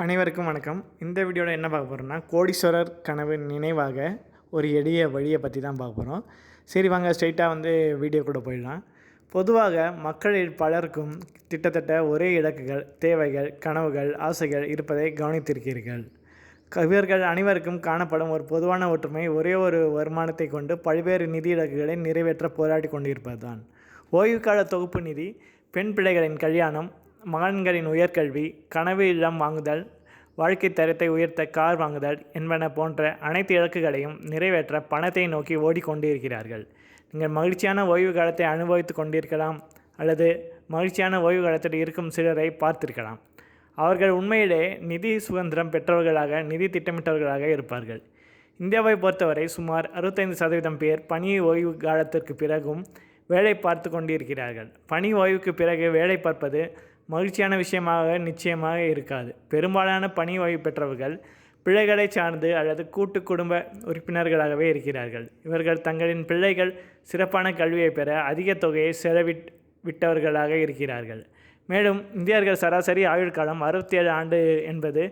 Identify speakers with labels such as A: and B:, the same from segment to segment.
A: அனைவருக்கும் வணக்கம். இந்த வீடியோவில் என்ன பார்க்க போகிறோம்னா, கோடீஸ்வரர் கனவு நினைவாக ஒரு எளிய வழியை பற்றி தான் பார்க்க போகிறோம். சரி வாங்க ஸ்ட்ரெயிட்டாக வீடியோக்குள்ளே போயிடலாம். பொதுவாக மக்களில் பலருக்கும் கிட்டத்தட்ட ஒரே இலக்குகள், தேவைகள், கனவுகள், ஆசைகள் இருப்பதை கவனித்திருக்கிறீர்கள். இவர்கள் அனைவருக்கும் காணப்படும் ஒரு பொதுவான ஒற்றுமை ஒரே ஒரு வருமானத்தை கொண்டு பல்வேறு நிதி இலக்குகளை நிறைவேற்ற போராடி கொண்டிருப்பது தான். ஓய்வுகால தொகுப்பு நிதி, பெண் பிள்ளைகளின் கல்யாணம், மகன்களின் உயர்கல்வி, கனவு இல்லம் வாங்குதல், வாழ்க்கை தரத்தை உயர்த்த கார் வாங்குதல் என்பன போன்ற அனைத்து இலக்குகளையும் நிறைவேற்ற பணத்தை நோக்கி ஓடிக்கொண்டிருக்கிறார்கள். நீங்கள் மகிழ்ச்சியான ஓய்வு காலத்தை அனுபவித்து கொண்டிருக்கலாம் அல்லது மகிழ்ச்சியான ஓய்வு காலத்தில் இருக்கும் சிலரை பார்த்திருக்கலாம். அவர்கள் உண்மையிலே நிதி சுதந்திரம் பெற்றவர்களாக, நிதி திட்டமிட்டவர்களாக இருப்பார்கள். இந்தியாவை பொறுத்தவரை சுமார் 65% பேர் பணி ஓய்வு காலத்திற்கு பிறகும் வேலை பார்த்து கொண்டிருக்கிறார்கள். பணி ஓய்வுக்கு பிறகு வேலை பார்ப்பது மகிழ்ச்சியான விஷயமாக நிச்சயமாக இருக்காது. பெரும்பாலான பணி ஓய்வு பெற்றவர்கள் பிள்ளைகளை சார்ந்து அல்லது கூட்டு குடும்ப உறுப்பினர்களாகவே இருக்கிறார்கள். இவர்கள் தங்களின் பிள்ளைகள் சிறப்பான கல்வியை பெற அதிக தொகையை செலவிட்டவர்களாக இருக்கிறார்கள். மேலும் இந்தியர்கள் சராசரி ஆயுள் காலம் 67 ஆண்டு என்பது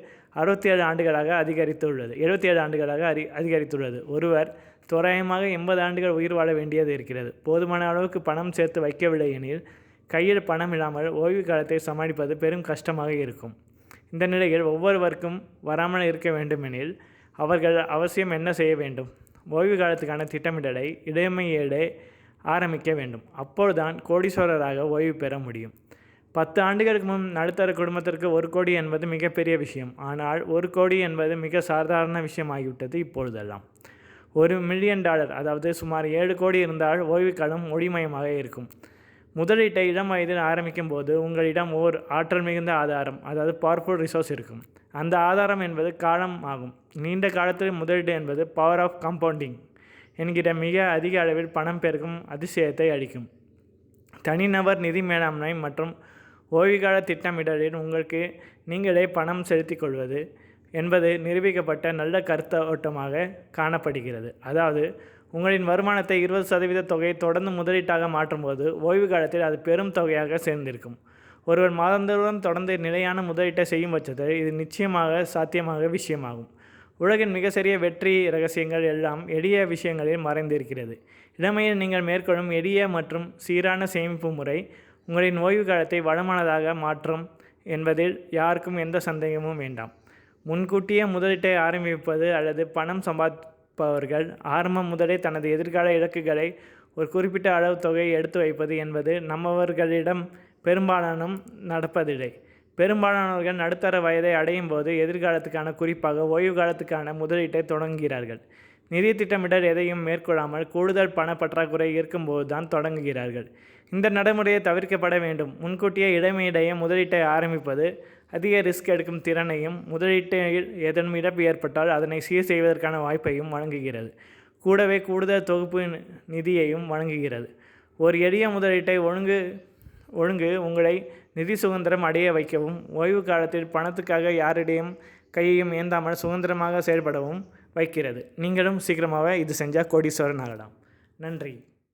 A: 67 ஆண்டுகளாக அதிகரித்துள்ளது 77 ஆண்டுகளாக அதிகரித்துள்ளது. ஒருவர் தோராயமாக 80 ஆண்டுகள் உயிர் வாழ வேண்டியது இருக்கிறது. போதுமான அளவுக்கு பணம் சேர்த்து வைக்கவில்லை எனில் கையில் பணம் இல்லாமல் ஓய்வு காலத்தை சமாளிப்பது பெரும் கஷ்டமாக இருக்கும். இந்த நிலையில் ஒவ்வொருவருக்கும் வராமல் இருக்க வேண்டுமெனில் அவர்கள் அவசியம் என்ன செய்ய வேண்டும்? ஓய்வு காலத்துக்கான திட்டமிடலை இளமையிலே ஆரம்பிக்க வேண்டும். அப்போதுதான் கோடீஸ்வரராக ஓய்வு பெற முடியும். 10 ஆண்டுகளுக்கு முன் நடுத்தர குடும்பத்திற்கு 1 கோடி என்பது மிகப்பெரிய விஷயம். ஆனால் 1 கோடி என்பது மிக சாதாரண விஷயமாகிவிட்டது இப்பொழுதெல்லாம். $1 மில்லியன் அதாவது சுமார் 7 கோடி இருந்தால் ஓய்வு காலம் ஒளிமயமாக இருக்கும். முதலீட்டை இளம் வயதில் ஆரம்பிக்கும் போது உங்களிடம் ஓர் ஆற்றல் மிகுந்த ஆதாரம், அதாவது பவர்ஃபுல் ரிசோர்ஸ் இருக்கும். அந்த ஆதாரம் என்பது காலம் ஆகும். நீண்ட காலத்தில் முதலீடு என்பது பவர் ஆஃப் காம்பவுண்டிங் என்கிற மிக அதிக அளவில் பணம் பெருக்கும் அதிசயத்தை அளிக்கும். தனிநபர் நிதி மேலாண்மை மற்றும் ஓய்வுகால திட்டமிடலில் உங்களுக்கு நீங்களே பணம் செலுத்திக் கொள்வது என்பது நிரூபிக்கப்பட்ட நல்ல கருத்தோட்டமாக காணப்படுகிறது. அதாவது உங்களின் வருமானத்தை 20% தொகையை தொடர்ந்து முதலீட்டாக மாற்றும்போது ஓய்வு காலத்தில் அது பெரும் தொகையாக சேர்ந்திருக்கும். ஒருவர் மாதந்தோறும் தொடர்ந்து நிலையான முதலீட்டை செய்யும் பட்சத்தில் இது நிச்சயமாக சாத்தியமாக விஷயமாகும். உலகின் மிக சிறிய வெற்றி இரகசியங்கள் எல்லாம் எளிய விஷயங்களில் மறைந்திருக்கிறது. இளமையில் நீங்கள் மேற்கொள்ளும் எளிய மற்றும் சீரான சேமிப்பு முறை உங்களின் ஓய்வு காலத்தை வளமானதாக மாற்றும் என்பதில் யாருக்கும் எந்த சந்தேகமும் வேண்டாம். முன்கூட்டியே முதலீட்டை ஆரம்பிப்பது அல்லது பணம் சம்பாதிப்பவர்கள் ஆரம்பம் முதலே தனது எதிர்கால இலக்குகளை ஒரு குறிப்பிட்ட அளவு தொகையை எடுத்து வைப்பது என்பது நம்மவர்களிடம் பெரும்பாலானும் நடப்பதில்லை. பெரும்பாலானவர்கள் நடுத்தர வயதை அடையும் போது எதிர்காலத்துக்கான, குறிப்பாக ஓய்வு காலத்துக்கான முதலீட்டை தொடங்குகிறார்கள். நிதி திட்டமிடல் எதையும் மேற்கொள்ளாமல் கூடுதல் பண பற்றாக்குறை இருக்கும்போது தான் தொடங்குகிறார்கள். இந்த நடைமுறையை தவிர்க்கப்பட வேண்டும். முன்கூட்டியே இளமையிலேயே முதலீட்டை ஆரம்பிப்பது அதிக ரிஸ்க் எடுக்கும் திறனையும், முதலீட்டில் ஏதேனும் இழப்பு ஏற்பட்டால் அதனை சீர் செய்வதற்கான வாய்ப்பையும் வழங்குகிறது. கூடவே கூடுதல் தொகுப்பு நிதியையும் வழங்குகிறது. ஒரு எளிய முதலீட்டை ஒழுங்கு உங்களை நிதி சுதந்திரம் அடைய வைக்கவும், ஓய்வு காலத்தில் பணத்துக்காக யாரிடையும் கையையும் ஏந்தாமல் சுதந்திரமாக செயல்படவும் வைக்கிறது. நீங்களும் சீக்கிரமாக இது செஞ்சால் கோடீஸ்வரன் ஆகலாம். நன்றி.